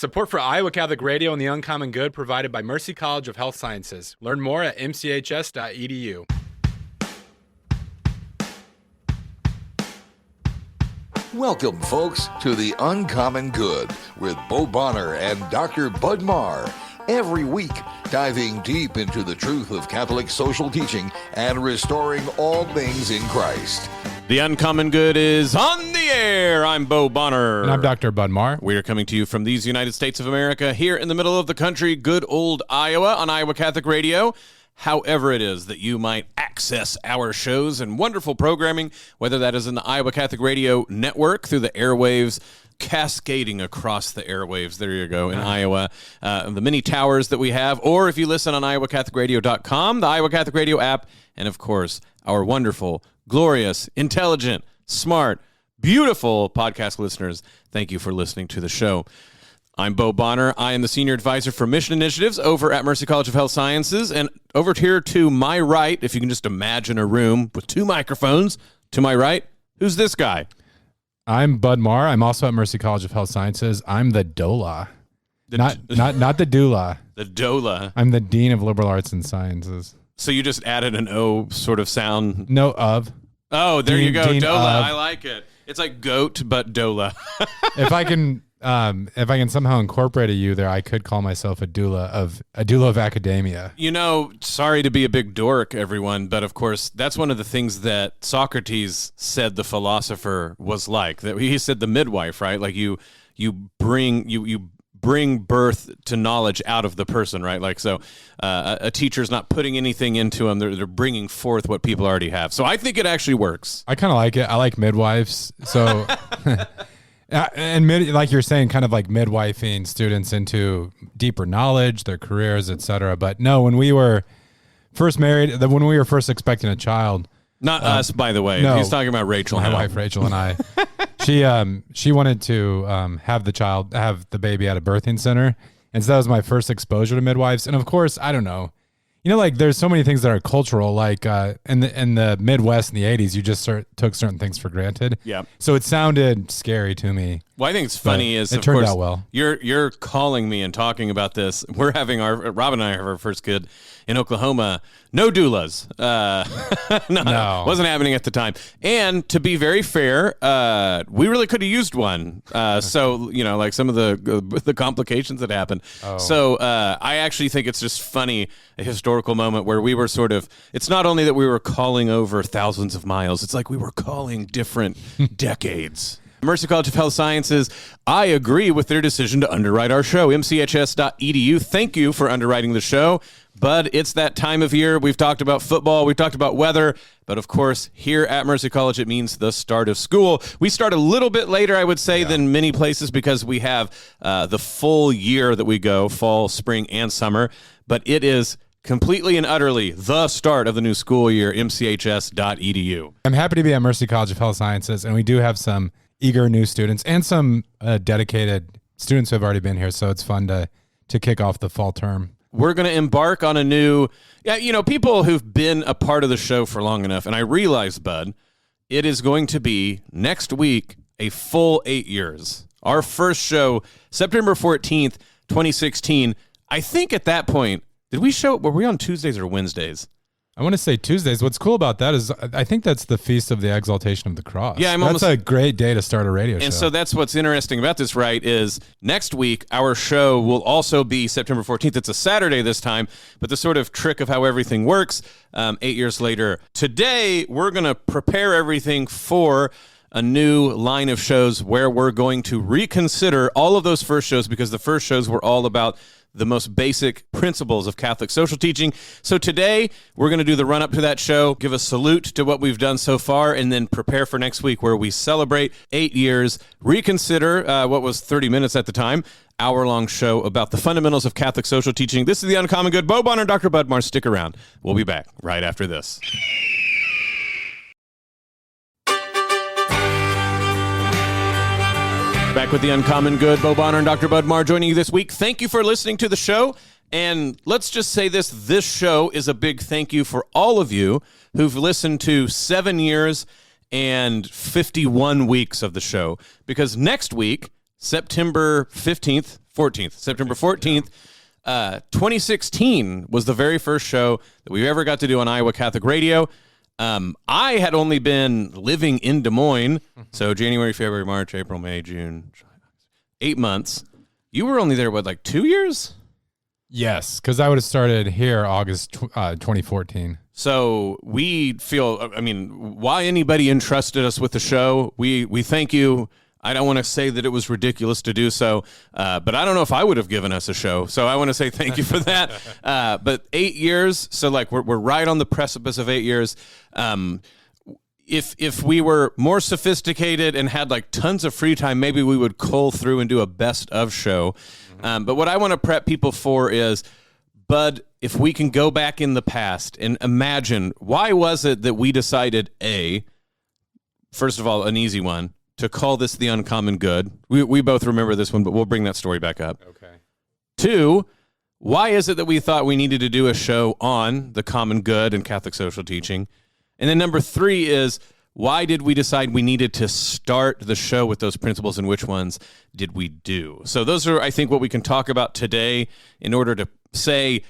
Support for Iowa Catholic Radio and the Uncommon Good provided by Mercy College of Health Sciences. Learn more at mchs.edu. Welcome, folks, to the Uncommon Good with Bo Bonner and Dr. Bud Marr. Every week, diving deep into the truth of Catholic social teaching and restoring all things in Christ. The Uncommon Good is on the air. I'm Bo Bonner. And I'm Dr. Bud Marr. We are coming to you from these United States of America, here in the middle of the country, good old Iowa, on Iowa Catholic Radio. However it is that you might access our shows and wonderful programming, whether that is in the Iowa Catholic Radio network through the airwaves, cascading across the airwaves, there you go, in Iowa, the many towers that we have, or if you listen on iowacatholicradio.com, the Iowa Catholic Radio app, and of course, our wonderful, glorious, intelligent, smart, beautiful podcast listeners. Thank you for listening to the show. I'm Bo Bonner. I am the Senior Advisor for Mission Initiatives over at Mercy College of Health Sciences. And over here to my right, if you can just imagine a room with two microphones, to my right, who's this guy? I'm Bud Marr. I'm also at Mercy College of Health Sciences. I'm the DOLA. Not the doula. The DOLA. I'm the Dean of Liberal Arts and Sciences. So you just added an O sort of sound? No, of. Oh, there you go. Dean DOLA. of. I like it. It's like goat, but DOLA. If I can somehow incorporate a U there, I could call myself a doula of academia. You know, sorry to be a big dork, everyone, but of course, that's one of the things that Socrates said the philosopher was like. That he said the midwife, right? Like you bring birth to knowledge out of the person, right? Like, so a teacher's not putting anything into them. They're bringing forth what people already have. So I think it actually works. I kind of like it. I like midwives. So, like you're saying, kind of like midwifing students into deeper knowledge, their careers, etc. But no, when we were first married, when we were first expecting a child, not us, by the way. No, he's talking about Rachel. My wife, Rachel, and I. She wanted to have the baby at a birthing center, and so that was my first exposure to midwives. And of course, I don't know, like there's so many things that are cultural. Like in the Midwest in the '80s, you just took certain things for granted. Yeah. So it sounded scary to me. Well, I think it's funny is it turned out well. You're calling me and talking about this. We're having Rob and I have our first kid in Oklahoma. No doulas. No, wasn't happening at the time. And to be very fair, we really could have used one. So like some of the complications that happened. Oh. So I actually think it's just funny, a historical moment where we were sort of. It's not only that we were calling over thousands of miles. It's like we were calling different decades. Mercy College of Health Sciences, I agree with their decision to underwrite our show. mchs.edu. Thank you for underwriting the show. But it's that time of year. We've talked about football. We've talked about weather. But, of course, here at Mercy College, it means the start of school. We start a little bit later, I would say, than many places because we have the full year that we go, fall, spring, and summer. But it is completely and utterly the start of the new school year, mchs.edu. I'm happy to be at Mercy College of Health Sciences, and we do have some eager new students and some dedicated students who have already been here, so it's fun to kick off the fall term. We're going to embark on a new, people who've been a part of the show for long enough, and I realize, Bud, it is going to be next week a full 8 years. Our first show, September 14th, 2016. I think at that point, were we on Tuesdays or Wednesdays? I want to say Tuesdays. What's cool about that is I think that's the Feast of the Exaltation of the Cross. Yeah, that's a great day to start a radio show. And so that's what's interesting about this, right, is next week our show will also be September 14th. It's a Saturday this time, but the sort of trick of how everything works 8 years later. Today, we're going to prepare everything for a new line of shows where we're going to reconsider all of those first shows because the first shows were all about the most basic principles of Catholic social teaching. So today, we're going to do the run-up to that show, give a salute to what we've done so far, and then prepare for next week where we celebrate 8 years, reconsider what was 30 minutes at the time, hour-long show about the fundamentals of Catholic social teaching. This is The Uncommon Good. Bo Bonner and Dr. Bud Marr, stick around. We'll be back right after this. Back with The Uncommon Good. Bo Bonner and Dr. Bud Marr joining you this week. Thank you for listening to the show. And let's just say this show is a big thank you for all of you who've listened to 7 years and 51 weeks of the show. Because next week, September 15th, 14th. September 14th. 2016 was the very first show that we ever got to do on Iowa Catholic Radio. I had only been living in Des Moines, so January, February, March, April, May, June, 8 months. You were only there, what, like 2 years? Yes, because I would have started here August 2014. So we feel, I mean, why anybody entrusted us with the show, we thank you. I don't want to say that it was ridiculous to do so, but I don't know if I would have given us a show. So I want to say thank you for that. But 8 years, so like we're right on the precipice of 8 years. If we were more sophisticated and had like tons of free time, maybe we would cull through and do a best of show. But what I want to prep people for is, Bud, if we can go back in the past and imagine, why was it that we decided, first of all, an easy one, to call this the uncommon good? We both remember this one, but we'll bring that story back up. Okay. 2, why is it that we thought we needed to do a show on the common good and Catholic social teaching? And then number 3 is, why did we decide we needed to start the show with those principles, and which ones did we do? So those are, I think, what we can talk about today in order to say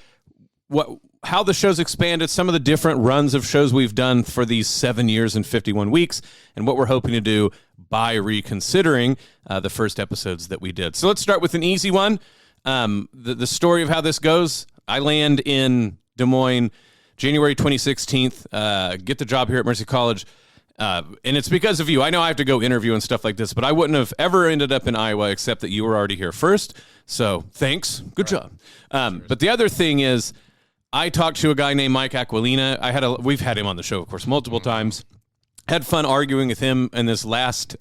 how the show's expanded, some of the different runs of shows we've done for these 7 years and 51 weeks, and what we're hoping to do by reconsidering the first episodes that we did. So let's start with an easy one. The story of how this goes. I land in Des Moines, January 2016, get the job here at Mercy College. And it's because of you. I know I have to go interview and stuff like this, but I wouldn't have ever ended up in Iowa except that you were already here first. So thanks. Good job. But the other thing is, I talked to a guy named Mike Aquilina. We've had him on the show, of course, multiple times. Had fun arguing with him in this last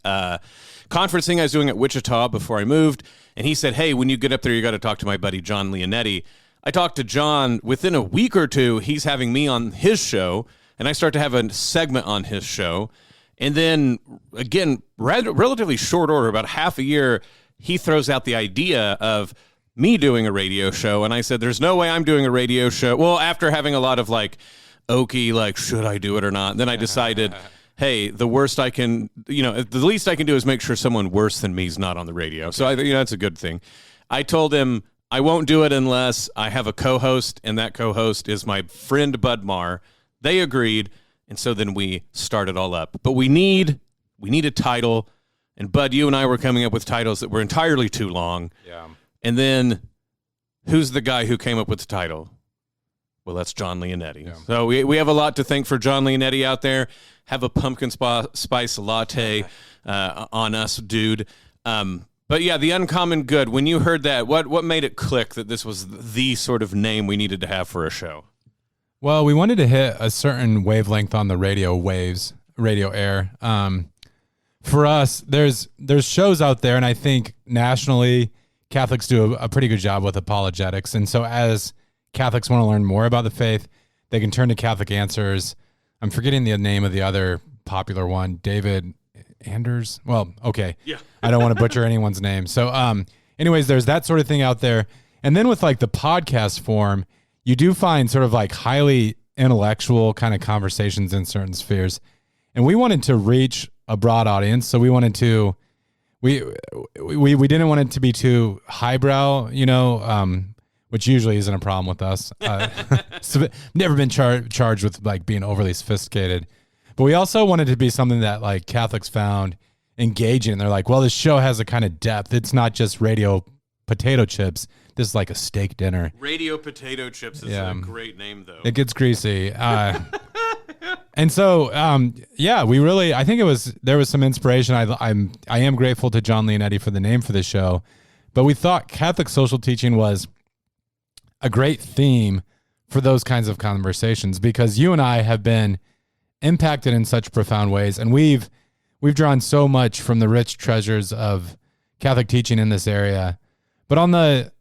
conference thing I was doing at Wichita before I moved. And he said, hey, when you get up there, you got to talk to my buddy John Leonetti. I talked to John. Within a week or two, he's having me on his show, and I start to have a segment on his show. And then, again, relatively short order, about half a year, he throws out the idea of me doing a radio show. And I said, there's no way I'm doing a radio show. Well, after having a lot of should I do it or not? And then I decided, hey, the least I can do is make sure someone worse than me is not on the radio. So I think that's a good thing. I told him I won't do it unless I have a co-host, and that co-host is my friend Bud Marr. They agreed, and so then we started all up. But we need a title, and Bud, you and I were coming up with titles that were entirely too long. Yeah. And then, who's the guy who came up with the title? Well, that's John Leonetti. Yeah. So we have a lot to thank for John Leonetti out there. Have a pumpkin spice latte on us, dude. But yeah, the uncommon good. When you heard that, what made it click that this was the sort of name we needed to have for a show? Well, we wanted to hit a certain wavelength on the radio air. For us, there's shows out there, and I think nationally, Catholics do a pretty good job with apologetics. And so as Catholics want to learn more about the faith, they can turn to Catholic Answers. I'm forgetting the name of the other popular one, David Anders. Well, okay. Yeah. I don't want to butcher anyone's name. So anyways, there's that sort of thing out there. And then with like the podcast form, you do find sort of like highly intellectual kind of conversations in certain spheres. And we wanted to reach a broad audience. So we wanted to, we didn't want it to be too highbrow, which usually isn't a problem with us. So never been charged with like being overly sophisticated. But we also wanted to be something that like Catholics found engaging. They're like, well, this show has a kind of depth. It's not just radio potato chips. This is like a steak dinner. Radio potato chips is a great name, though. It gets greasy. And so, I think there was some inspiration. I am grateful to John Leonetti for the name for the show, but we thought Catholic social teaching was a great theme for those kinds of conversations, because you and I have been impacted in such profound ways, and we've drawn so much from the rich treasures of Catholic teaching in this area. But on the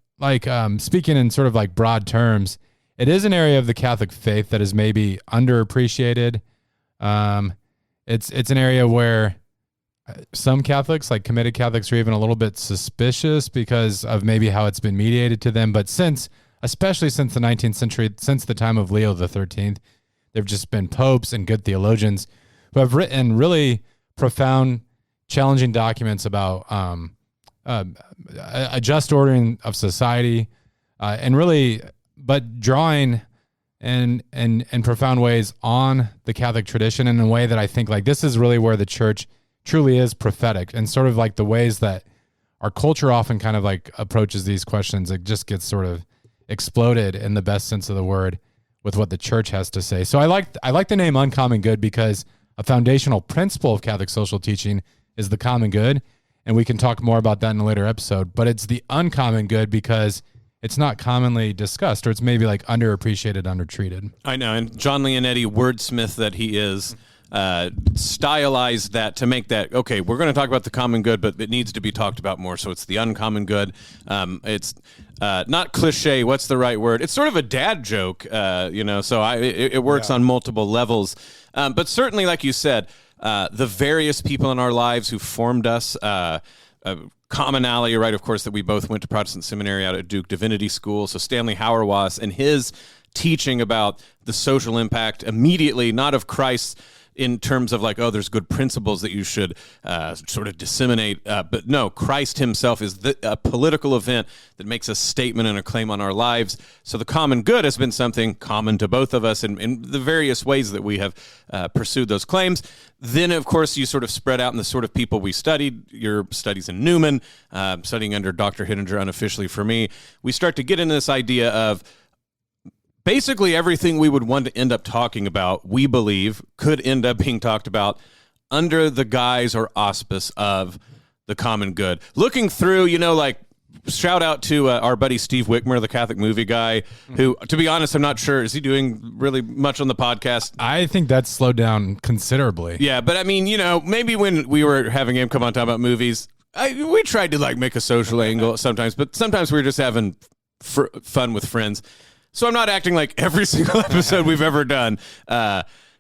speaking in sort of like broad terms, it is an area of the Catholic faith that is maybe underappreciated. It's an area where some Catholics, like committed Catholics, are even a little bit suspicious because of maybe how it's been mediated to them. But especially since the 19th century, since the time of Leo the 13th, there have just been popes and good theologians who have written really profound, challenging documents about a just ordering of society, and really, but drawing in profound ways on the Catholic tradition in a way that I think like this is really where the church truly is prophetic, and sort of like the ways that our culture often kind of like approaches these questions. It just gets sort of exploded in the best sense of the word with what the church has to say. So I like the name Uncommon Good because a foundational principle of Catholic social teaching is the common good, and we can talk more about that in a later episode. But it's the uncommon good because it's not commonly discussed, or it's maybe like underappreciated, undertreated. I know, and John Leonetti, wordsmith that he is, stylized that to make that, okay, we're going to talk about the common good, but it needs to be talked about more, so it's the uncommon good. It's not cliche, what's the right word? It's sort of a dad joke, so it works on multiple levels. But certainly, like you said, the various people in our lives who formed us, commonality, right, of course, that we both went to Protestant seminary out at Duke Divinity School. So Stanley Hauerwas and his teaching about the social impact immediately, not of Christ in terms of like, oh, there's good principles that you should sort of disseminate. But no, Christ himself is a political event that makes a statement and a claim on our lives. So the common good has been something common to both of us in the various ways that we have pursued those claims. Then, of course, you sort of spread out in the sort of people we studied, your studies in Newman, studying under Dr. Hittinger unofficially for me. We start to get into this idea of basically everything we would want to end up talking about, we believe, could end up being talked about under the guise or auspice of the common good. Looking through, shout out to our buddy Steve Wickmer, the Catholic movie guy, who, to be honest, I'm not sure, is he doing really much on the podcast? I think that's slowed down considerably. Yeah, but I mean, maybe when we were having him come on talking about movies, we tried to like make a social angle sometimes, but sometimes we were just having fun with friends. So I'm not acting like every single episode we've ever done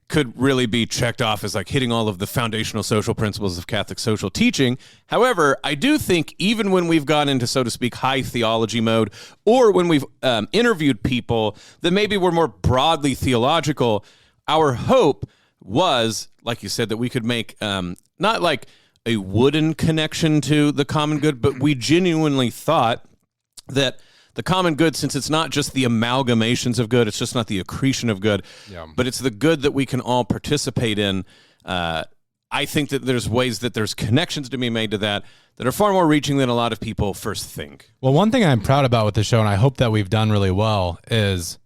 could really be checked off as like hitting all of the foundational social principles of Catholic social teaching. However, I do think even when we've gone into, so to speak, high theology mode, or when we've interviewed people that maybe were more broadly theological, our hope was, like you said, that we could make not like a wooden connection to the common good, but we genuinely thought that the common good, since it's not just the amalgamations of good, it's just not the accretion of good, but it's the good that we can all participate in. I think that there's ways that there's connections to be made to that are far more reaching than a lot of people first think. Well, one thing I'm proud about with the show, and I hope that we've done really well, is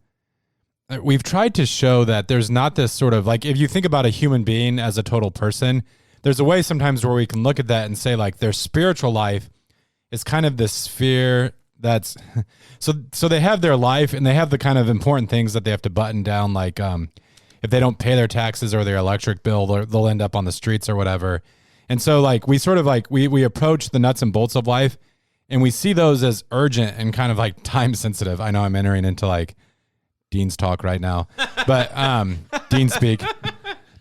we've tried to show that there's not this sort of, like, if you think about a human being as a total person, there's a way sometimes where we can look at that and say, like, their spiritual life is kind of this sphere that's so they have their life and they have the kind of important things that they have to button down, like if they don't pay their taxes or their electric bill, they'll end up on the streets or whatever. And so like we sort of like we approach the nuts and bolts of life, and we see those as urgent and kind of like time sensitive. I know I'm entering into like Dean's talk right now, but Dean speak.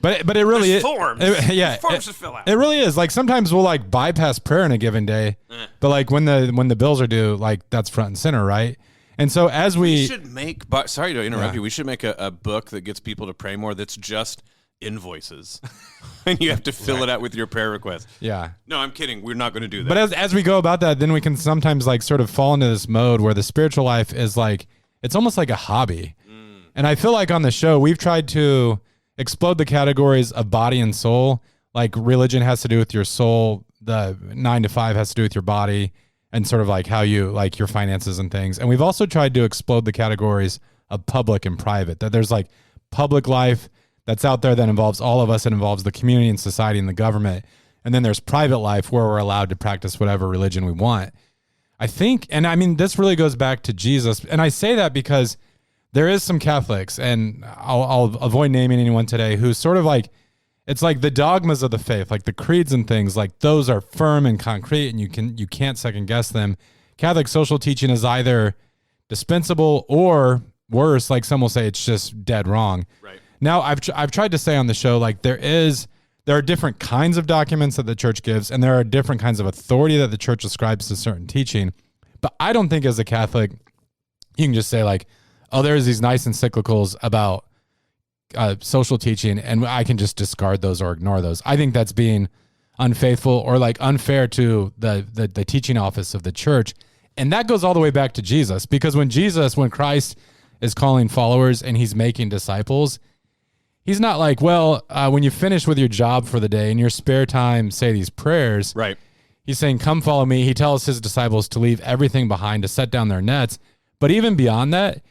But it really is. Forms to fill out. It really is. Like sometimes we'll like bypass prayer in a given day, but like when the bills are due, like that's front and center, right? And so as we should make, sorry to interrupt you, we should make a book that gets people to pray more. That's just invoices, and you have to fill it out with your prayer request. Yeah. No, I'm kidding. We're not going to do that. But as we go about that, then we can sometimes like sort of fall into this mode where the spiritual life is like it's almost like a hobby. And I feel like on the show we've tried to explode the categories of body and soul. Like religion has to do with your soul, the 9 to 5 has to do with your body, and sort of like how you like your finances and things. And we've also tried to explode the categories of public and private, that there's like public life that's out there that involves all of us. It involves the community and society and the government. And then there's private life where we're allowed to practice whatever religion we want. I think, and I mean, this really goes back to Jesus. And I say that because there is some Catholics, and I'll avoid naming anyone today, who's sort of like, it's like the dogmas of the faith, like the creeds and things, like those are firm and concrete, and you can't second guess them. Catholic social teaching is either dispensable or worse, like some will say it's just dead wrong. Right. Now, I've tried to say on the show, like there are different kinds of documents that the church gives, and there are different kinds of authority that the church ascribes to certain teaching. But I don't think as a Catholic, you can just say like, oh, there's these nice encyclicals about social teaching, and I can just discard those or ignore those. I think that's being unfaithful or like unfair to the teaching office of the church. And that goes all the way back to Jesus, because when Christ is calling followers and he's making disciples, he's not like, well, when you finish with your job for the day, in your spare time, say these prayers. Right. He's saying, come follow me. He tells his disciples to leave everything behind, to set down their nets. But even beyond that,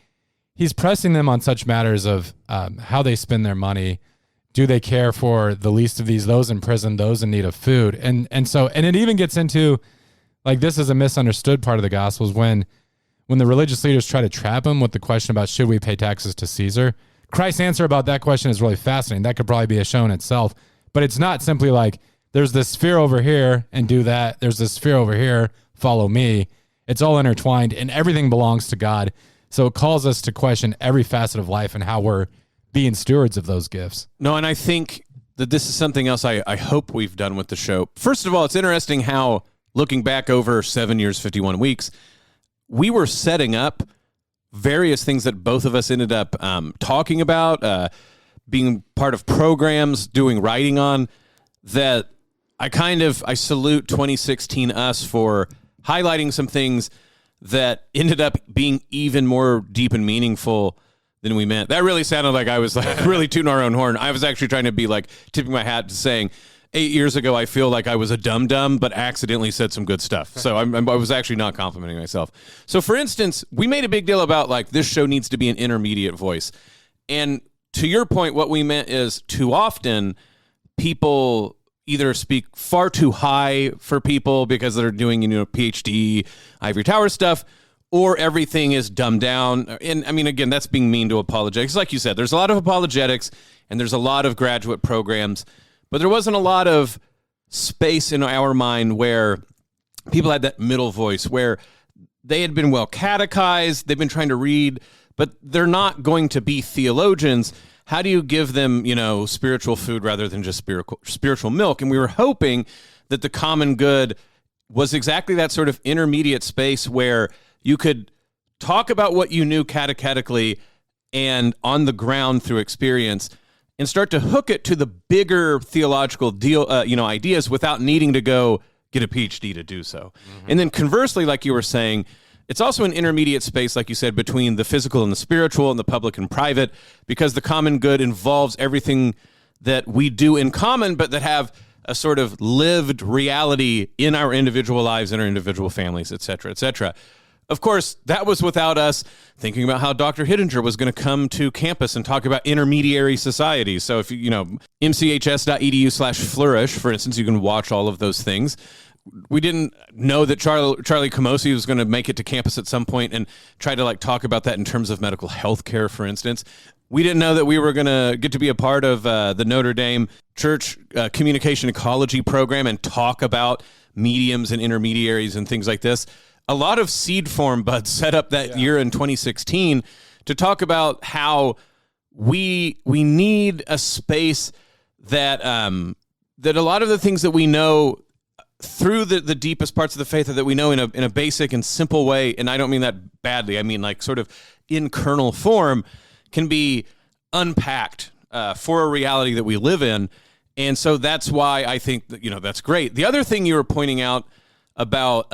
he's pressing them on such matters of how they spend their money. Do they care for the least of these, those in prison, those in need of food? And it even gets into, like, this is a misunderstood part of the gospel, is when the religious leaders try to trap him with the question about should we pay taxes to Caesar. Christ's answer about that question is really fascinating. That could probably be a show in itself. But it's not simply like, there's this sphere over here and do that. There's this sphere over here, follow me. It's all intertwined and everything belongs to God. So it calls us to question every facet of life and how we're being stewards of those gifts. No, and I think that this is something else I hope we've done with the show. First of all, it's interesting how, looking back over 7 years, 51 weeks, we were setting up various things that both of us ended up talking about, being part of programs, doing writing on, that I salute 2016 us for highlighting some things that ended up being even more deep and meaningful than we meant. That really sounded like I was like really tooting our own horn. I was actually trying to be like tipping my hat to saying 8 years ago, I feel like I was a dum-dum, but accidentally said some good stuff. So I was actually not complimenting myself. So for instance, we made a big deal about like this show needs to be an intermediate voice. And to your point, what we meant is too often people either speak far too high for people because they're doing, PhD, ivory tower stuff, or everything is dumbed down. And I mean, again, that's being mean to apologetics. Like you said, there's a lot of apologetics and there's a lot of graduate programs, but there wasn't a lot of space in our mind where people had that middle voice, where they had been well catechized, they've been trying to read, but they're not going to be theologians. How do you give them, spiritual food rather than just spiritual milk? And we were hoping that the Common Good was exactly that sort of intermediate space where you could talk about what you knew catechetically and on the ground through experience, and start to hook it to the bigger theological ideas without needing to go get a PhD to do so. Mm-hmm. And then conversely, like you were saying, it's also an intermediate space, like you said, between the physical and the spiritual and the public and private, because the common good involves everything that we do in common, but that have a sort of lived reality in our individual lives, in our individual families, et cetera, et cetera. Of course, that was without us thinking about how Dr. Hittinger was going to come to campus and talk about intermediary societies. So if mchs.edu/flourish, for instance, you can watch all of those things. We didn't know that Charlie Camosi was going to make it to campus at some point and try to talk about that in terms of medical health care, for instance. We didn't know that we were going to get to be a part of the Notre Dame Church Communication Ecology program and talk about mediums and intermediaries and things like this. A lot of seed form buds set up that year in 2016 to talk about how we need a space that that a lot of the things that we know through the deepest parts of the faith that we know in a basic and simple way, and I don't mean that badly, I mean sort of in kernel form, can be unpacked for a reality that we live in. And so that's why I think that, that's great. The other thing you were pointing out about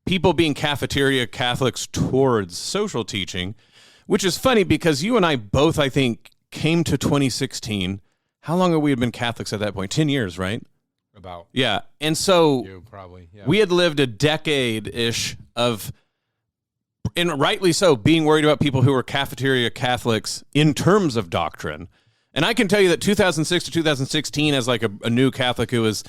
people being cafeteria Catholics towards social teaching, which is funny because you and I both, I think, came to 2016. How long have we been Catholics at that point? 10 years, right? About. Yeah. And so probably, yeah. We had lived a decade-ish of, and rightly so, being worried about people who were cafeteria Catholics in terms of doctrine. And I can tell you that 2006 to 2016, as a new Catholic who was,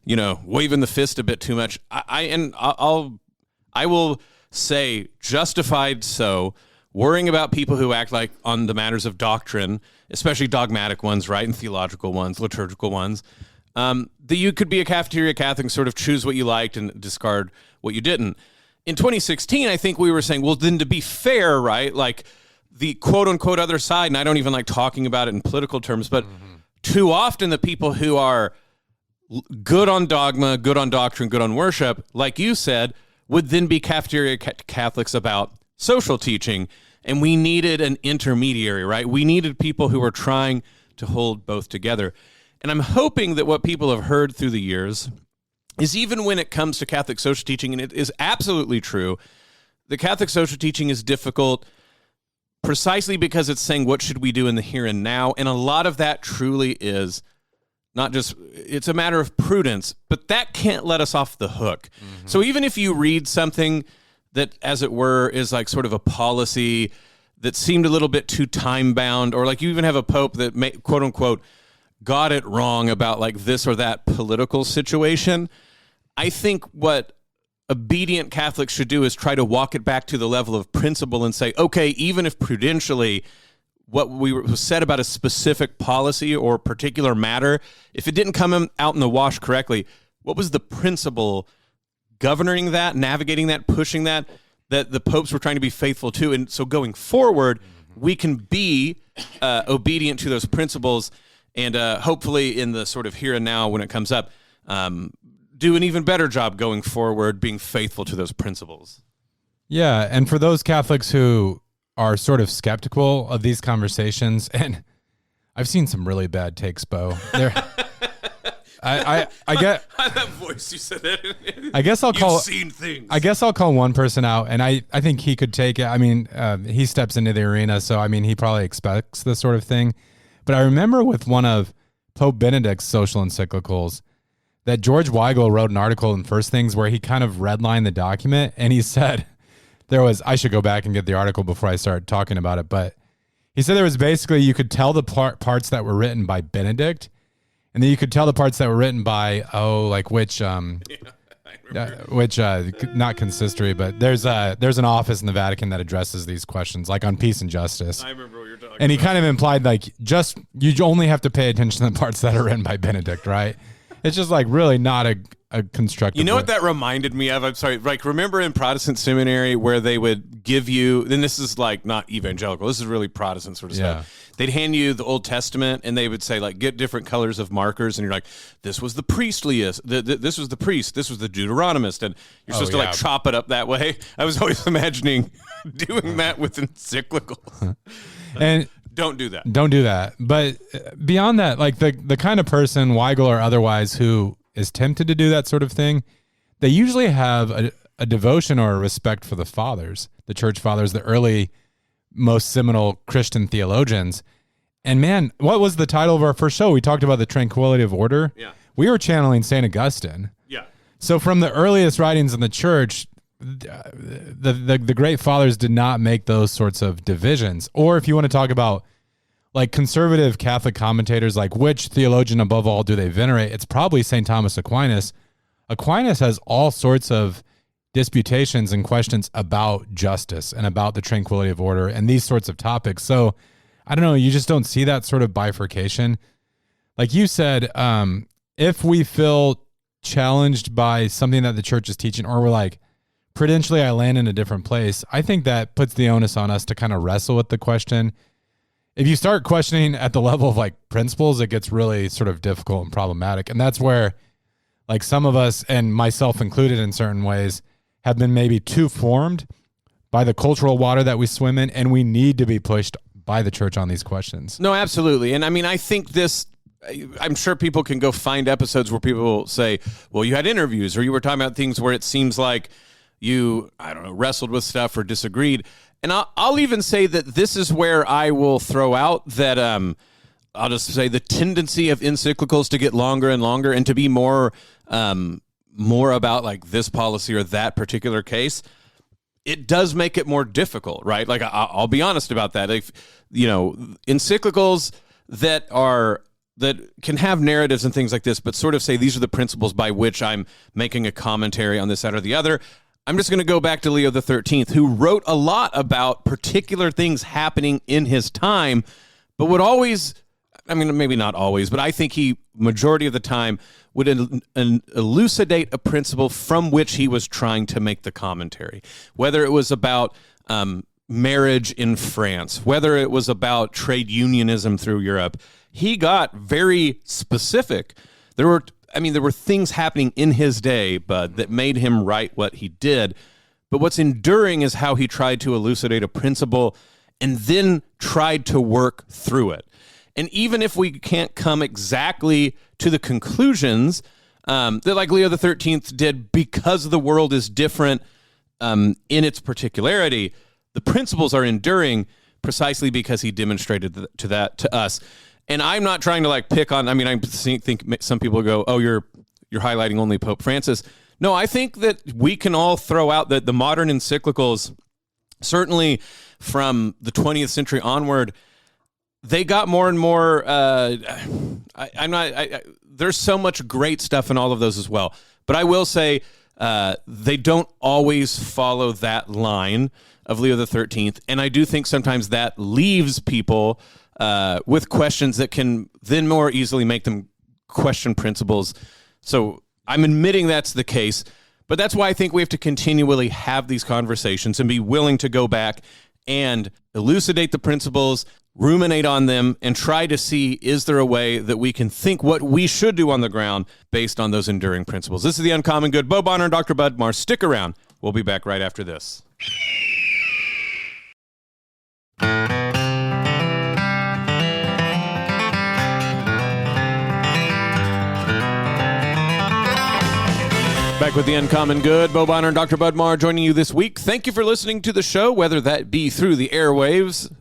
waving the fist a bit too much, I will say justified so, worrying about people who act like on the matters of doctrine, especially dogmatic ones, right, and theological ones, liturgical ones, that you could be a cafeteria Catholic and sort of choose what you liked and discard what you didn't. In 2016, I think we were saying, well, then to be fair, right, the quote-unquote other side, and I don't even like talking about it in political terms, but too often the people who are good on dogma, good on doctrine, good on worship, like you said, would then be cafeteria Catholics about social teaching, and we needed an intermediary, right? We needed people who were trying to hold both together. And I'm hoping that what people have heard through the years is, even when it comes to Catholic social teaching, and it is absolutely true, the Catholic social teaching is difficult precisely because it's saying, what should we do in the here and now? And a lot of that truly is not just, it's a matter of prudence, but that can't let us off the hook. Mm-hmm. So even if you read something that, as it were, is like sort of a policy that seemed a little bit too time-bound, or like you even have a pope that, quote unquote, got it wrong about like this or that political situation, I think what obedient Catholics should do is try to walk it back to the level of principle and say, okay, even if prudentially what was said about a specific policy or particular matter, if it didn't come out in the wash correctly, what was the principle governing that, navigating that, pushing that the popes were trying to be faithful to? And so going forward, we can be obedient to those principles, and hopefully in the sort of here and now when it comes up, do an even better job going forward, being faithful to those principles. Yeah, and for those Catholics who are sort of skeptical of these conversations, and I've seen some really bad takes, Bo. I get that voice you said that. I guess I'll call. You've seen things. I guess I'll call one person out, and I think he could take it. I mean, he steps into the arena, so I mean, he probably expects this sort of thing. But I remember with one of Pope Benedict's social encyclicals that George Weigel wrote an article in First Things where he kind of redlined the document, and he said I should go back and get the article before I start talking about it, but he said there was basically, you could tell the parts that were written by Benedict, and then you could tell the parts that were written by, not consistory, but there's an office in the Vatican that addresses these questions, like on peace and justice. I remember what you're talking and he kind of implied like, just, you only have to pay attention to the parts that are written by Benedict, right? It's just like really not a constructive. You know what that reminded me of? I'm sorry. Like, remember in Protestant seminary where they would give you, then this is like not evangelical, this is really Protestant sort of stuff. They'd hand you the Old Testament and they would say like, get different colors of markers. And you're like, this was the priestliest, this was the priest, this was the Deuteronomist. And you're supposed to like chop it up that way. I was always imagining doing that with encyclicals. And don't do that. Don't do that. But beyond that, like the kind of person, Weigel or otherwise, who is tempted to do that sort of thing, they usually have a devotion or a respect for the fathers, the church fathers, the early, most seminal Christian theologians. And man, what was the title of our first show? We talked about the tranquility of order. Yeah. We were channeling St. Augustine. Yeah. So from the earliest writings in the church, the great fathers did not make those sorts of divisions. Or if you want to talk about like conservative Catholic commentators, like which theologian above all do they venerate, it's probably St. Thomas Aquinas. Aquinas has all sorts of disputations and questions about justice and about the tranquility of order and these sorts of topics. So I don't know, you just don't see that sort of bifurcation. Like you said, if we feel challenged by something that the church is teaching, or we're like, prudentially I land in a different place, I think that puts the onus on us to kind of wrestle with the question. If you start questioning at the level of like principles, it gets really sort of difficult and problematic. And that's where like some of us, and myself included in certain ways, have been maybe too formed by the cultural water that we swim in, and we need to be pushed by the church on these questions. No, absolutely. And I mean, I think I'm sure people can go find episodes where people say, well, you had interviews or you were talking about things where it seems like you, I don't know, wrestled with stuff or disagreed. And I'll even say that this is where I will throw out that I'll just say the tendency of encyclicals to get longer and longer and to be more about like this policy or that particular case. It does make it more difficult, right? Like I'll be honest about that. If encyclicals that can have narratives and things like this, but sort of say these are the principles by which I'm making a commentary on this, that, or the other. I'm just going to go back to Leo XIII, who wrote a lot about particular things happening in his time, but would always, I mean, maybe not always, but I think he, majority of the time, would elucidate a principle from which he was trying to make the commentary. Whether it was about marriage in France, whether it was about trade unionism through Europe, he got very specific. There were things happening in his day, Bud, that made him write what he did. But what's enduring is how he tried to elucidate a principle and then tried to work through it. And even if we can't come exactly to the conclusions that like Leo XIII did because the world is different in its particularity, the principles are enduring precisely because he demonstrated that to us. And I'm not trying to like pick on, I mean, I think some people go, oh, you're highlighting only Pope Francis. No, I think that we can all throw out that the modern encyclicals, certainly from the 20th century onward, they got more and more, there's so much great stuff in all of those as well. But I will say they don't always follow that line of Leo XIII. And I do think sometimes that leaves people with questions that can then more easily make them question principles. So I'm admitting that's the case. But that's why I think we have to continually have these conversations and be willing to go back and elucidate the principles, ruminate on them, and try to see, is there a way that we can think what we should do on the ground based on those enduring principles? This is The Uncommon Good. Bo Bonner and Dr. Bud Marr. Stick around. We'll be back right after this. Back with The Uncommon Good. Bo Bonner and Dr. Bud Marr joining you this week. Thank you for listening to the show, whether that be through the airwaves,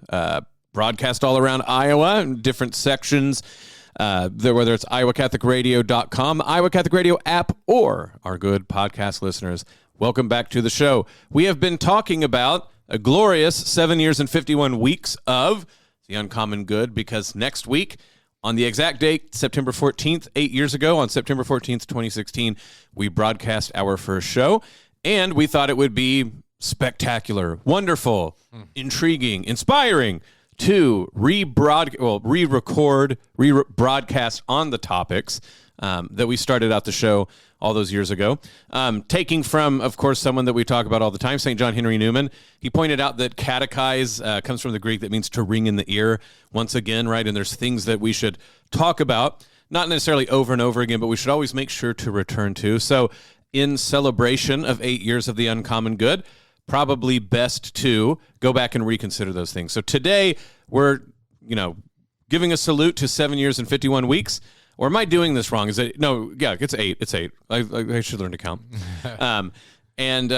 broadcast all around Iowa, in different sections, whether it's iowacatholicradio.com, Iowa Catholic Radio app, or our good podcast listeners. Welcome back to the show. We have been talking about a glorious 7 years and 51 weeks of The Uncommon Good, because next week, on the exact date, September 14th, 8 years ago, on September 14th, 2016, we broadcast our first show, and we thought it would be spectacular, wonderful, intriguing, inspiring to rebroadcast on the topics that we started out the show all those years ago. Taking from, of course, someone that we talk about all the time, St. John Henry Newman. He pointed out that catechize comes from the Greek that means to ring in the ear once again, right? And there's things that we should talk about, not necessarily over and over again, but we should always make sure to return to. So in celebration of 8 years of The Uncommon Good, probably best to go back and reconsider those things. So today we're, giving a salute to 7 years and 51 weeks. Or am I doing this wrong? Is it no? Yeah, it's eight. It's eight. I should learn to count. And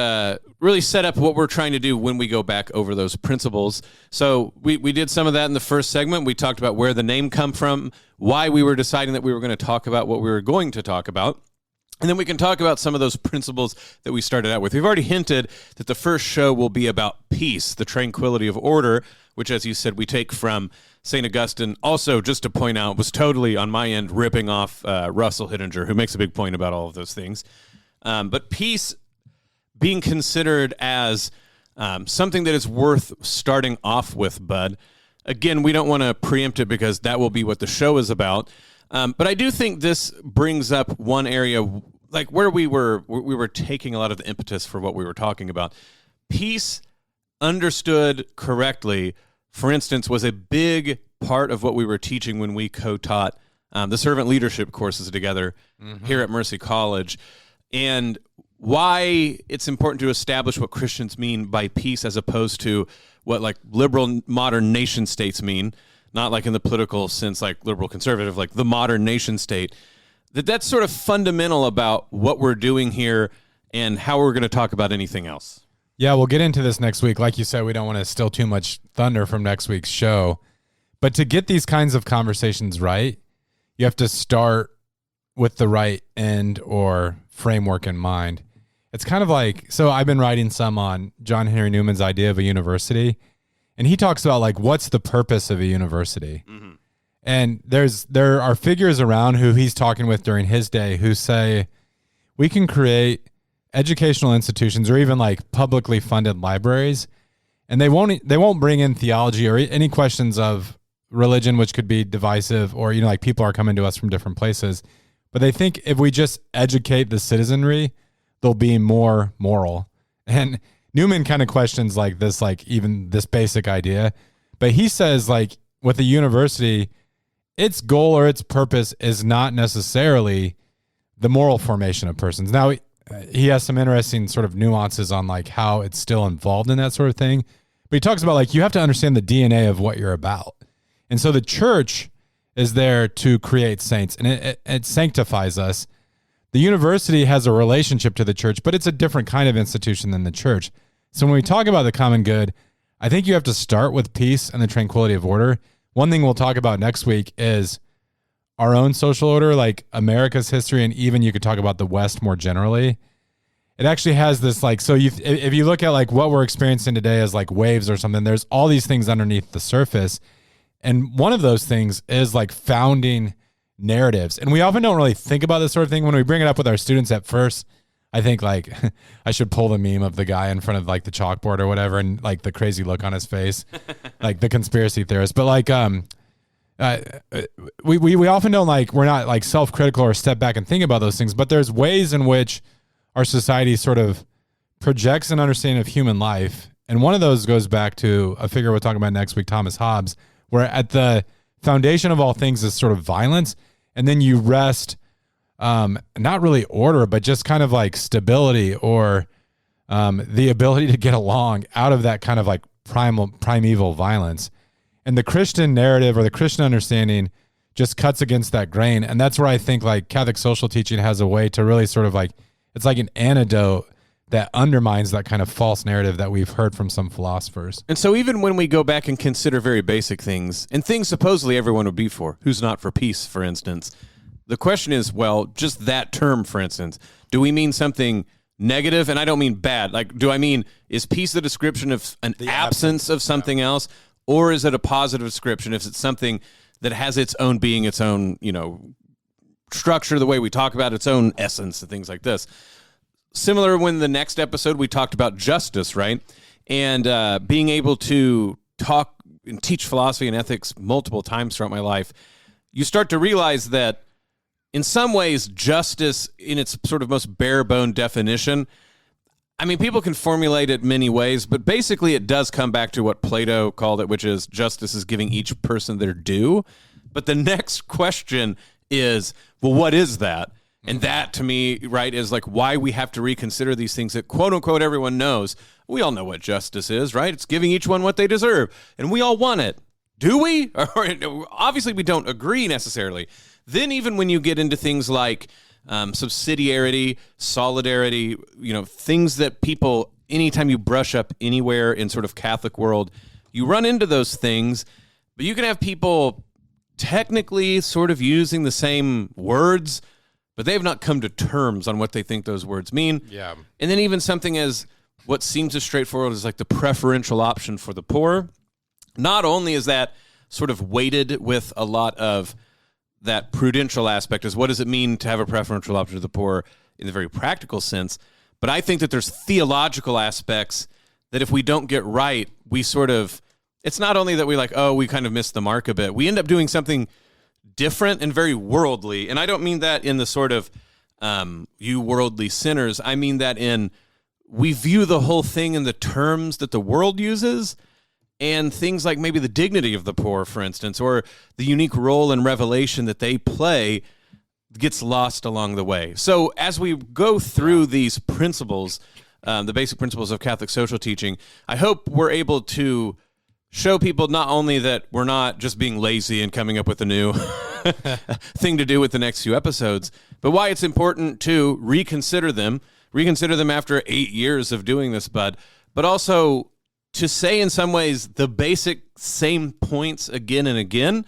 really set up what we're trying to do when we go back over those principles. So we did some of that in the first segment. We talked about where the name come from, why we were deciding that we were going to talk about what we were going to talk about. And then we can talk about some of those principles that we started out with. We've already hinted that the first show will be about peace, the tranquility of order, which, as you said, we take from St. Augustine. Also, just to point out, was totally, on my end, ripping off Russell Hittinger, who makes a big point about all of those things. But peace being considered as something that is worth starting off with, Bud. Again, we don't want to preempt it because that will be what the show is about. But I do think this brings up one area, like where we were taking a lot of the impetus for what we were talking about. Peace, understood correctly, for instance, was a big part of what we were teaching when we co-taught the servant leadership courses together here at Mercy College, and why it's important to establish what Christians mean by peace as opposed to what like liberal modern nation states mean. Not like in the political sense, like liberal conservative, like the modern nation state. That's sort of fundamental about what we're doing here and how we're going to talk about anything else. Yeah, we'll get into this next week. Like you said, we don't want to steal too much thunder from next week's show. But to get these kinds of conversations right, you have to start with the right end or framework in mind. It's kind of like, so I've been writing some on John Henry Newman's idea of a university. And he talks about like, what's the purpose of a university? Mm-hmm. And there are figures around who he's talking with during his day who say we can create educational institutions or even like publicly funded libraries, and they won't bring in theology or any questions of religion, which could be divisive, or like people are coming to us from different places. But they think if we just educate the citizenry, they'll be more moral. And Newman kind of questions like this, like even this basic idea, but he says like with a university, its goal or its purpose is not necessarily the moral formation of persons. Now he has some interesting sort of nuances on like how it's still involved in that sort of thing, but he talks about like, you have to understand the DNA of what you're about. And so the church is there to create saints, and it sanctifies us. The university has a relationship to the church, but it's a different kind of institution than the church. So when we talk about the common good, I think you have to start with peace and the tranquility of order. One thing we'll talk about next week is our own social order, like America's history, and even you could talk about the West more generally. It actually has this if you look at like what we're experiencing today as like waves or something, there's all these things underneath the surface. And one of those things is like founding narratives. And we often don't really think about this sort of thing when we bring it up with our students at first. I think like I should pull the meme of the guy in front of like the chalkboard or whatever and like the crazy look on his face, like the conspiracy theorist. But like we often don't we're not like self-critical or step back and think about those things, but there's ways in which our society sort of projects an understanding of human life. And one of those goes back to a figure we'll talk about next week, Thomas Hobbes, where at the foundation of all things is sort of violence. And then you rest not really order, but just kind of like stability or the ability to get along out of that kind of like primeval violence. And the Christian narrative or the Christian understanding just cuts against that grain. And that's where I think like Catholic social teaching has a way to really sort of like, it's like an antidote that undermines that kind of false narrative that we've heard from some philosophers. And so even when we go back and consider very basic things, and things supposedly everyone would be for, who's not for peace, for instance, the question is, well, just that term, for instance, do we mean something negative? And I don't mean bad. Like, do I mean, is peace the description of an absence of something else? Or is it a positive description if it's something that has its own being, its own, structure, the way we talk about its own essence and things like this? Similar when the next episode we talked about justice, right? And being able to talk and teach philosophy and ethics multiple times throughout my life, you start to realize that in some ways, justice in its sort of most bare-bone definition, I mean, people can formulate it many ways, but basically it does come back to what Plato called it, which is justice is giving each person their due. But the next question is, well, what is that? And that, to me, right, is like why we have to reconsider these things that, quote unquote, everyone knows. We all know what justice is, right? It's giving each one what they deserve, and we all want it. Do we? Obviously, we don't agree necessarily. Then even when you get into things like subsidiarity, solidarity, things that people, anytime you brush up anywhere in sort of Catholic world, you run into those things, but you can have people technically sort of using the same words, but they have not come to terms on what they think those words mean. Yeah. And then even something as what seems as straightforward as like the preferential option for the poor. Not only is that sort of weighted with a lot of that prudential aspect, is what does it mean to have a preferential option to the poor in the very practical sense, but I think that there's theological aspects that if we don't get right, we sort of, it's not only that we kind of missed the mark a bit. We end up doing something different and very worldly. And I don't mean that in the sort of you worldly sinners. I mean that in we view the whole thing in the terms that the world uses, and things like maybe the dignity of the poor, for instance, or the unique role and revelation that they play gets lost along the way. So as we go through these principles, the basic principles of Catholic social teaching, I hope we're able to show people not only that we're not just being lazy and coming up with a new thing to do with the next few episodes, but why it's important to reconsider them after 8 years of doing this, but also to say in some ways the basic same points again and again,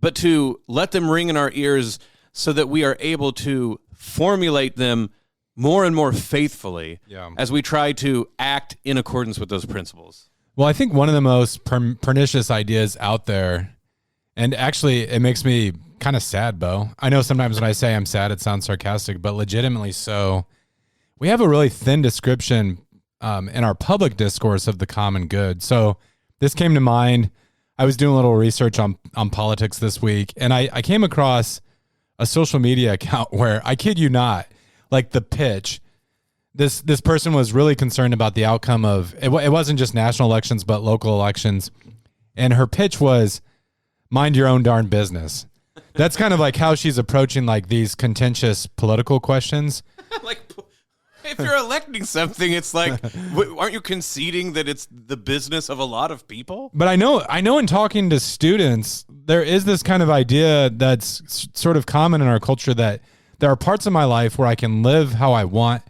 but to let them ring in our ears so that we are able to formulate them more and more faithfully as we try to act in accordance with those principles. Well, I think one of the most pernicious ideas out there, and actually it makes me kind of sad, Bo. I know sometimes when I say I'm sad, it sounds sarcastic, but legitimately so. We have a really thin description in our public discourse of the common good. So this came to mind. I was doing a little research on politics this week, and I came across a social media account where, I kid you not, like the pitch, this person was really concerned about the outcome of, it wasn't just national elections, but local elections. And her pitch was, mind your own darn business. That's kind of like how she's approaching like these contentious political questions. Like, if you're electing something, it's like, aren't you conceding that it's the business of a lot of people? But I know in talking to students, there is this kind of idea that's sort of common in our culture that there are parts of my life where I can live how I want,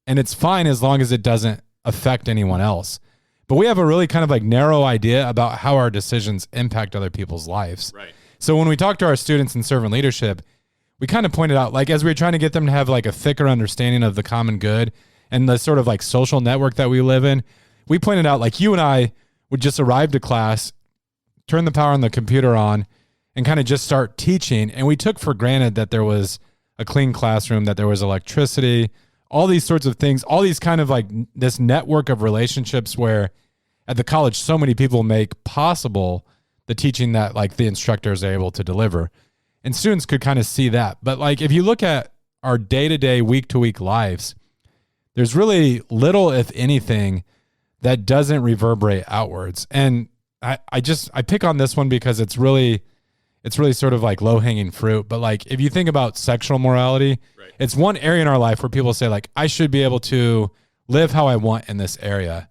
and it's fine as long as it doesn't affect anyone else. But we have a really kind of like narrow idea about how our decisions impact other people's lives. Right. So when we talk to our students in servant leadership, we kind of pointed out, like, as we were trying to get them to have like a thicker understanding of the common good and the sort of like social network that we live in, we pointed out, like, you and I would just arrive to class, turn the power on the computer on, and kind of just start teaching. And we took for granted that there was a clean classroom, that there was electricity, all these sorts of things, all these kind of like this network of relationships where at the college, so many people make possible the teaching that like the instructors are able to deliver. And students could kind of see that. But like, if you look at our day-to-day, week-to-week lives, there's really little, if anything, that doesn't reverberate outwards. And I pick on this one because it's really sort of like low-hanging fruit. But like, if you think about sexual morality, right, it's one area in our life where people say like, I should be able to live how I want in this area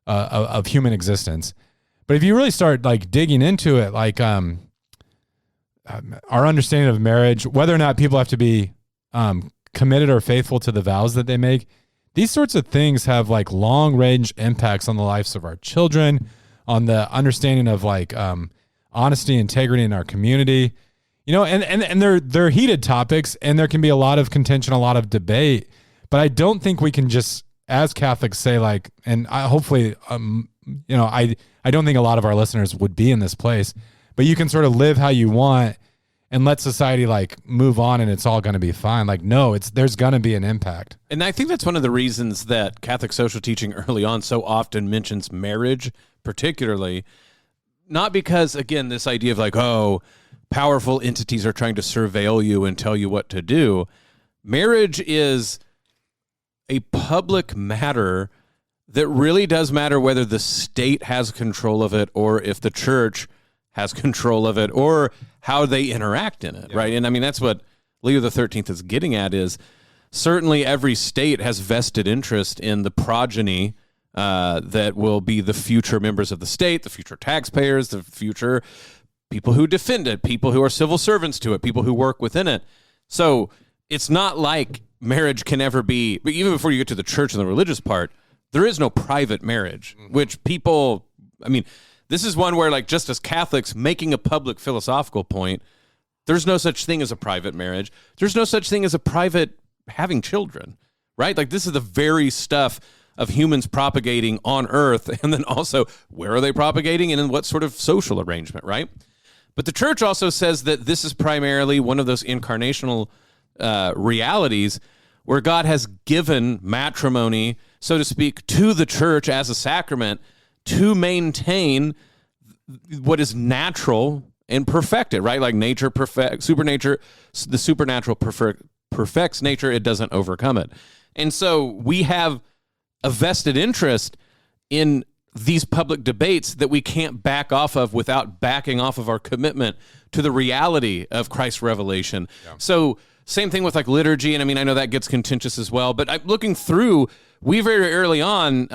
of human existence. But if you really start like digging into it, like our understanding of marriage, whether or not people have to be committed or faithful to the vows that they make, these sorts of things have like long range impacts on the lives of our children, on the understanding of like honesty, integrity in our community, you know, and they're heated topics, and there can be a lot of contention, a lot of debate, but I don't think we can just, as Catholics, say like, and hopefully, you know, I don't think a lot of our listeners would be in this place, but you can sort of live how you want and let society like move on and it's all going to be fine. Like, no, there's going to be an impact. And I think that's one of the reasons that Catholic social teaching early on so often mentions marriage, particularly, not because, again, this idea of like, oh, powerful entities are trying to surveil you and tell you what to do. Marriage is a public matter that really does matter whether the state has control of it or if the church has control of it or how they interact in it, right? And I mean, that's what Leo XIII is getting at, is certainly every state has vested interest in the progeny that will be the future members of the state, the future taxpayers, the future people who defend it, people who are civil servants to it, people who work within it. So it's not like marriage can ever be, but even before you get to the church and the religious part, there is no private marriage, which people, I mean, this is one where, like, just as Catholics making a public philosophical point, there's no such thing as a private marriage. There's no such thing as a private having children, right? Like, this is the very stuff of humans propagating on earth, and then also where are they propagating and in what sort of social arrangement, right? But the church also says that this is primarily one of those incarnational realities where God has given matrimony, so to speak, to the church as a sacrament to maintain what is natural and perfect it, right? Like nature perfect, the supernatural perfects nature, it doesn't overcome it. And so we have a vested interest in these public debates that we can't back off of without backing off of our commitment to the reality of Christ's revelation. Yeah. So same thing with like liturgy, and I mean, I know that gets contentious as well, but I'm looking through, we very early on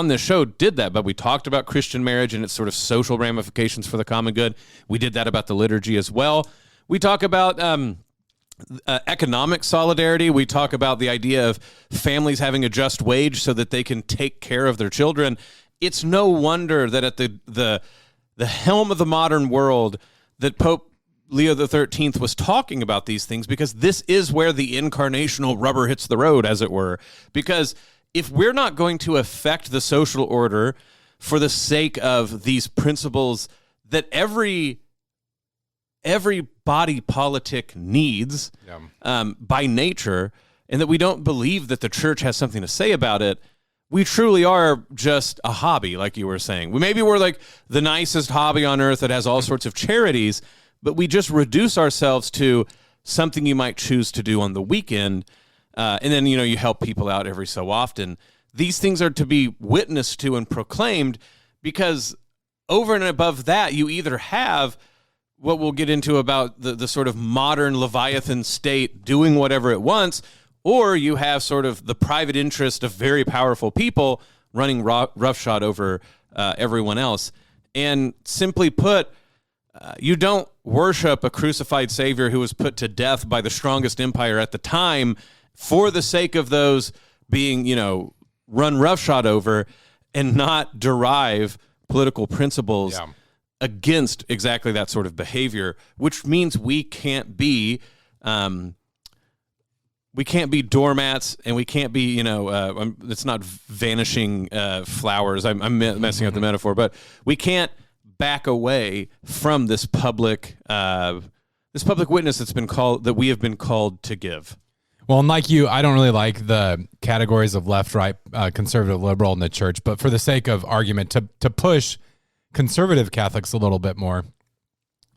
this show did that, but we talked about Christian marriage and its sort of social ramifications for the common good. We did that about the liturgy as well. We talk about economic solidarity. We talk about the idea of families having a just wage so that they can take care of their children. It's no wonder that at the helm of the modern world that Pope Leo XIII was talking about these things, because this is where the incarnational rubber hits the road, as it were. Because if we're not going to affect the social order for the sake of these principles that every body politic needs by nature, and that we don't believe that the church has something to say about it, we truly are just a hobby, like you were saying. Maybe we're like the nicest hobby on earth that has all sorts of charities, but we just reduce ourselves to something you might choose to do on the weekend, and then, you know, you help people out every so often. These things are to be witnessed to and proclaimed, because over and above that, you either have what we'll get into about the sort of modern Leviathan state doing whatever it wants, or you have sort of the private interest of very powerful people running roughshod over everyone else. And simply put, you don't worship a crucified Savior who was put to death by the strongest empire at the time for the sake of those being, run roughshod over, and not derive political principles against exactly that sort of behavior, which means we can't be doormats, and we can't be, it's not vanishing flowers. I'm messing up the metaphor, but we can't back away from this public witness that we have been called to give. Well, and like you, I don't really like the categories of left, right, conservative, liberal in the church, but for the sake of argument, to push conservative Catholics a little bit more,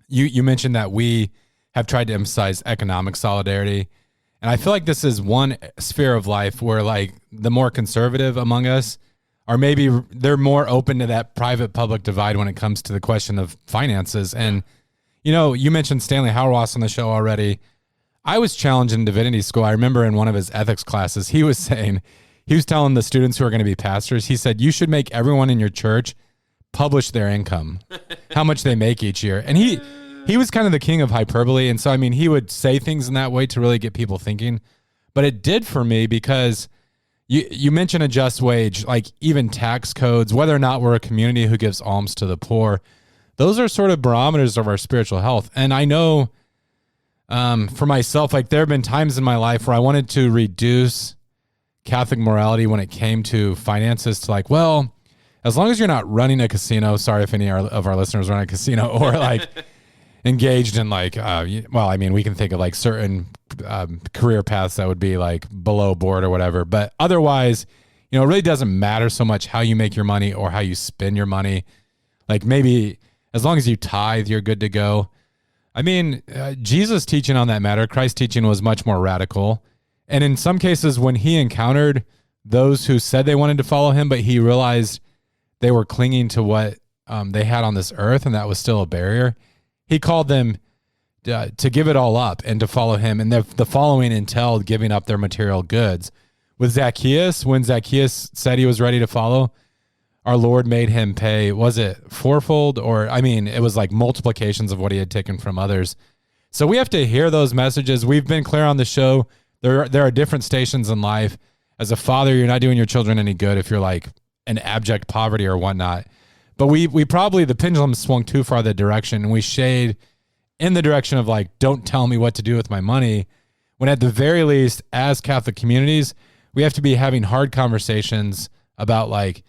you mentioned that we have tried to emphasize economic solidarity, and I feel like this is one sphere of life where, like, the more conservative among us are maybe they're more open to that private-public divide when it comes to the question of finances. And, you mentioned Stanley Hauerwas on the show already. I was challenged in divinity school. I remember in one of his ethics classes, he was telling the students who are going to be pastors, he said, you should make everyone in your church publish their income, how much they make each year. And he was kind of the king of hyperbole. And so, he would say things in that way to really get people thinking. But it did for me because you mentioned a just wage, like even tax codes, whether or not we're a community who gives alms to the poor. Those are sort of barometers of our spiritual health. And I know for myself, like there have been times in my life where I wanted to reduce Catholic morality when it came to finances to like, well, as long as you're not running a casino, sorry if any of our listeners run a casino, or like engaged in like, we can think of like certain career paths that would be like below board or whatever. But otherwise, it really doesn't matter so much how you make your money or how you spend your money. Like maybe as long as you tithe, you're good to go. Jesus' teaching on that matter, Christ's teaching was much more radical. And in some cases, when he encountered those who said they wanted to follow him, but he realized they were clinging to what they had on this earth, and that was still a barrier, he called them to give it all up and to follow him. And the following entailed giving up their material goods. With Zacchaeus, when Zacchaeus said he was ready to follow, our Lord made him pay, was it fourfold? Or, it was like multiplications of what he had taken from others. So we have to hear those messages. We've been clear on the show. There are different stations in life. As a father, you're not doing your children any good if you're like in abject poverty or whatnot. But we probably, the pendulum swung too far the direction, and we shade in the direction of like, don't tell me what to do with my money. When at the very least, as Catholic communities, we have to be having hard conversations about like,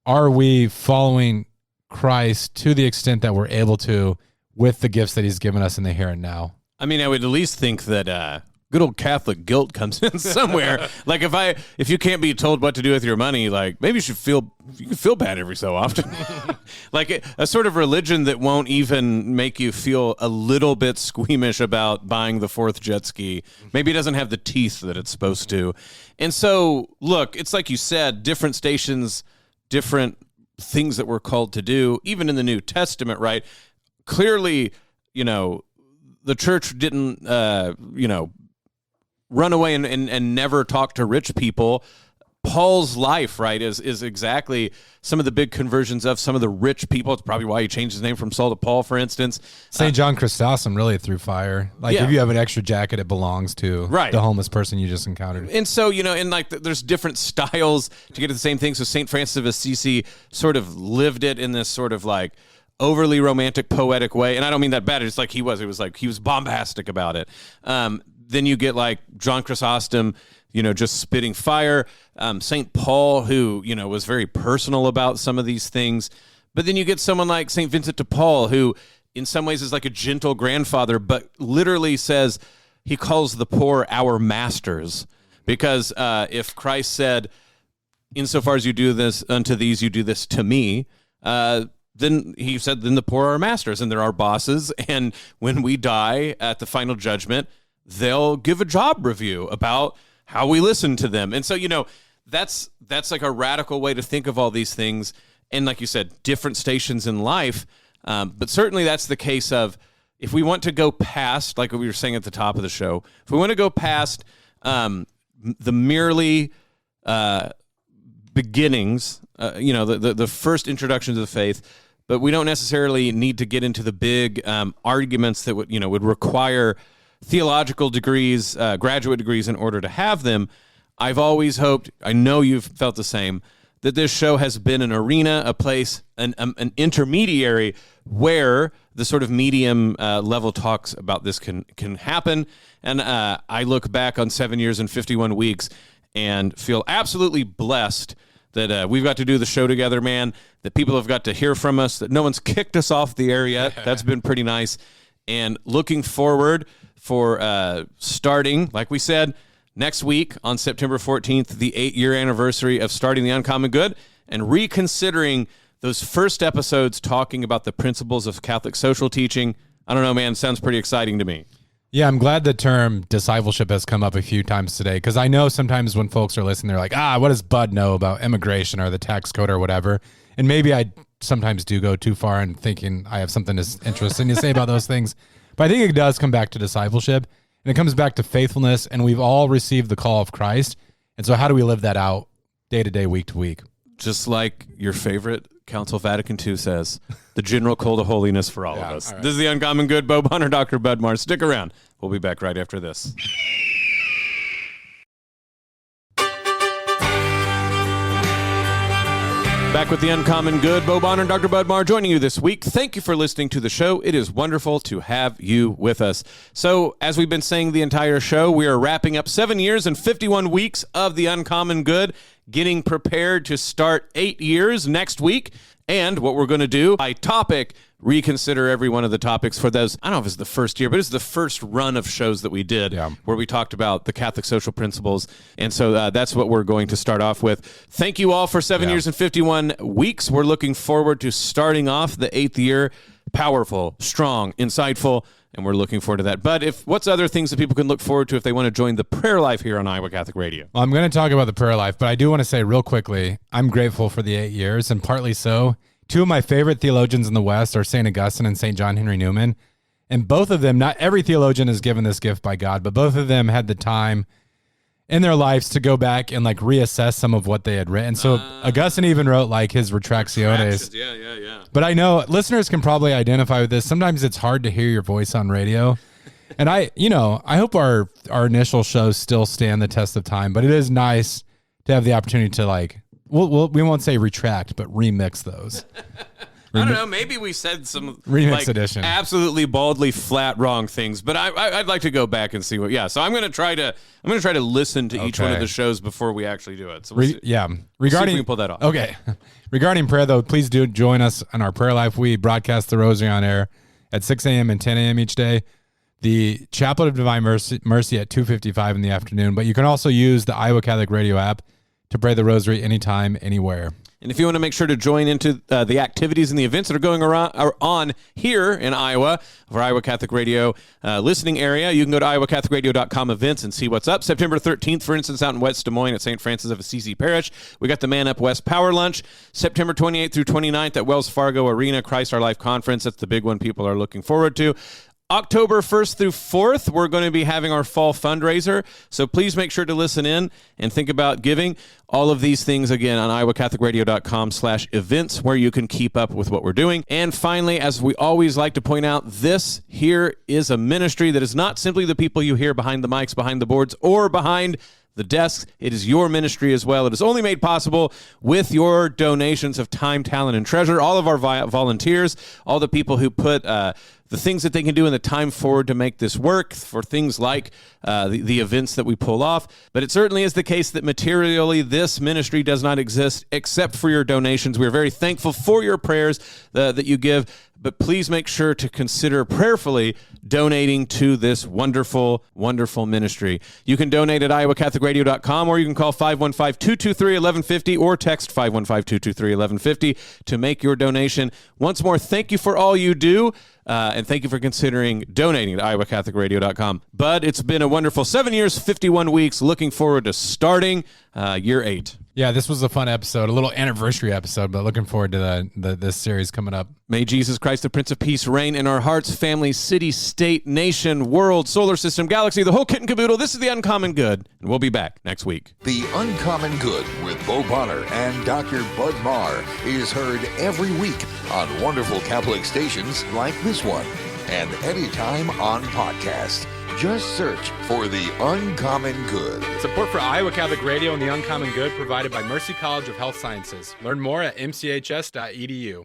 are we following Christ to the extent that we're able to with the gifts that he's given us in the here and now? I would at least think that good old Catholic guilt comes in somewhere. Like if you can't be told what to do with your money, like maybe you can feel bad every so often. Like a sort of religion that won't even make you feel a little bit squeamish about buying the fourth jet ski. Maybe it doesn't have the teeth that it's supposed to. And so, look, it's like you said, different stations, different things that we're called to do, even in the New Testament, right? Clearly, the church didn't, run away and never talk to rich people. Paul's life, right, is exactly some of the big conversions of some of the rich people. It's probably why he changed his name from Saul to Paul, for instance. St. John Chrysostom really threw fire. Like if you have an extra jacket, it belongs to the homeless person you just encountered. And so, there's different styles to get to the same thing. So St. Francis of Assisi sort of lived it in this sort of like overly romantic, poetic way. And I don't mean that bad. It's like he was bombastic about it. Then you get like John Chrysostom, just spitting fire. St. Paul, who, was very personal about some of these things. But then you get someone like St. Vincent de Paul, who in some ways is like a gentle grandfather, but literally says he calls the poor our masters. Because if Christ said, insofar as you do this unto these, you do this to me, then he said, then the poor are masters and they're our bosses. And when we die at the final judgment, they'll give a job review about how we listen to them. And so, that's like a radical way to think of all these things. And like you said, different stations in life. But certainly that's the case of if we want to go past, like we were saying at the top of the show, if we want to go past the merely beginnings, the first introduction to the faith, but we don't necessarily need to get into the big arguments that would require theological degrees, graduate degrees in order to have them. I've always hoped, I know you've felt the same, that this show has been an arena, a place, an intermediary where the sort of medium level talks about this can happen. And I look back on 7 years and 51 weeks and feel absolutely blessed that we've got to do the show together, man, that people have got to hear from us, that no one's kicked us off the air yet. That's been pretty nice. And looking forward for starting, like we said, next week on September 14th, the 8-year anniversary of starting the Uncommon Good, and reconsidering those first episodes talking about the principles of Catholic social teaching. I don't know, man, sounds pretty exciting to me. Yeah, I'm glad the term discipleship has come up a few times today, because I know sometimes when folks are listening, they're like, what does Bud know about immigration or the tax code or whatever? And maybe I sometimes do go too far in thinking I have something interesting to say about those things. But I think it does come back to discipleship, and it comes back to faithfulness, and we've all received the call of Christ. And so how do we live that out day to day, week to week? Just like your favorite Council Vatican II says, the general call to holiness for all of us. Right. This is the Uncommon Good. Bo Bonner, Dr. Bud Marr. Stick around. We'll be back right after this. Back with the Uncommon Good. Bo Bonner and Dr. Bud Marr joining you this week. Thank you for listening to the show. It is wonderful to have you with us. So, as we've been saying the entire show, we are wrapping up 7 years and 51 weeks of the Uncommon Good, getting prepared to start 8 years next week. And what we're going to do by topic, reconsider every one of the topics for those. I don't know if it's the first year, but it's the first run of shows that we did where we talked about the Catholic social principles. And so that's what we're going to start off with. Thank you all for 7 years and 51 weeks. We're looking forward to starting off the 8th year. Powerful, strong, insightful, and we're looking forward to that. But what's other things that people can look forward to if they want to join the prayer life here on Iowa Catholic Radio? Well, I'm going to talk about the prayer life, but I do want to say real quickly, I'm grateful for the 8 years, and partly so. Two of my favorite theologians in the West are St. Augustine and St. John Henry Newman. And both of them, not every theologian is given this gift by God, but both of them had the time in their lives to go back and reassess some of what they had written. So Augustine even wrote his Retractiones. Yeah. But I know listeners can probably identify with this. Sometimes it's hard to hear your voice on radio. And I hope our initial shows still stand the test of time, but it is nice to have the opportunity to we won't say retract, but remix those. I don't know. Maybe we said some remix edition, absolutely baldly flat wrong things, but I'd like to go back and see what. Yeah, so I'm going to try to listen to each one of the shows before we actually do it. So regarding see if we can pull that off. Okay, regarding prayer though, please do join us on our prayer life. We broadcast the Rosary on air at 6 a.m. and 10 a.m. each day. The Chaplet of Divine Mercy at 2:55 in the afternoon. But you can also use the Iowa Catholic Radio app to pray the Rosary anytime, anywhere. And if you want to make sure to join into the activities and the events that are going on here in Iowa, for Iowa Catholic Radio listening area, you can go to iowacatholicradio.com events and see what's up. September 13th, for instance, out in West Des Moines at St. Francis of Assisi Parish, we got the Man Up West Power Lunch. September 28th through 29th at Wells Fargo Arena, Christ Our Life Conference. That's the big one people are looking forward to. October 1st through 4th, we're going to be having our fall fundraiser, so please make sure to listen in and think about giving. All of these things, again, on iowacatholicradio.com/events, where you can keep up with what we're doing. And finally, as we always like to point out, this here is a ministry that is not simply the people you hear behind the mics, behind the boards, or behind the desks. It is your ministry as well. It is only made possible with your donations of time, talent, and treasure. All of our volunteers, all the people who put the things that they can do in the time forward to make this work, for things like the events that we pull off. But it certainly is the case that materially this ministry does not exist except for your donations. We are very thankful for your prayers that you give, but please make sure to consider prayerfully donating to this wonderful, wonderful ministry. You can donate at iowacatholicradio.com, or you can call 515-223-1150 or text 515-223-1150 to make your donation. Once more, thank you for all you do. And thank you for considering donating to iowacatholicradio.com. Bud, it's been a wonderful 7 years, 51 weeks. Looking forward to starting year 8. Yeah, this was a fun episode, a little anniversary episode, but looking forward to this series coming up. May Jesus Christ, the Prince of Peace, reign in our hearts, family, city, state, nation, world, solar system, galaxy, the whole kit and caboodle. This is The Uncommon Good, and we'll be back next week. The Uncommon Good with Bo Bonner and Dr. Bud Marr is heard every week on wonderful Catholic stations like this one, and anytime on podcast. Just search for The Uncommon Good. Support for Iowa Catholic Radio and The Uncommon Good provided by Mercy College of Health Sciences. Learn more at mchs.edu.